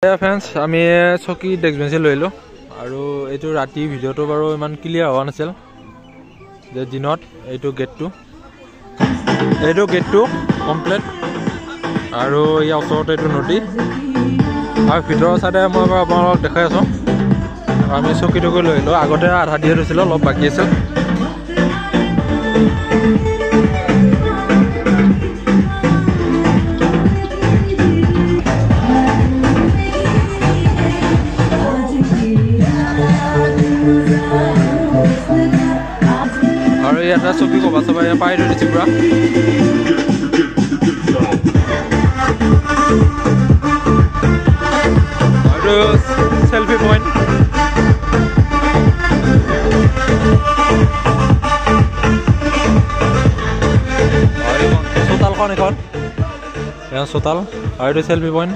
Friends আমি চকী desk বেঞ্চি লৈলোঁ আৰু এইটো ৰাতি ভিডিঅ'টো বাৰু ইমান ক্লিয়াৰ হোৱা নাছিল যে দিনত এইটো গেটটো কমপ্লিট আৰু ইয়াৰ ওচৰতে এইটো নদী আৰু ভিতৰৰ চাইডে মই বাৰু আপোনালোকক দেখাই আছোঁ। আমি চকীটোকে লৈ আহিলোঁ, আগতে আধা দিয়ে থৈছিলোঁ, অলপ বাকী আছিল। আৰু ইয়াতে চকী কবা চবা ইয়াত পাই থৈ দিছে পুৰা। আৰু চেলফি পইণ্ট চোতালখন এখন চোতাল আৰু এইটো চেলফি পইণ্ট।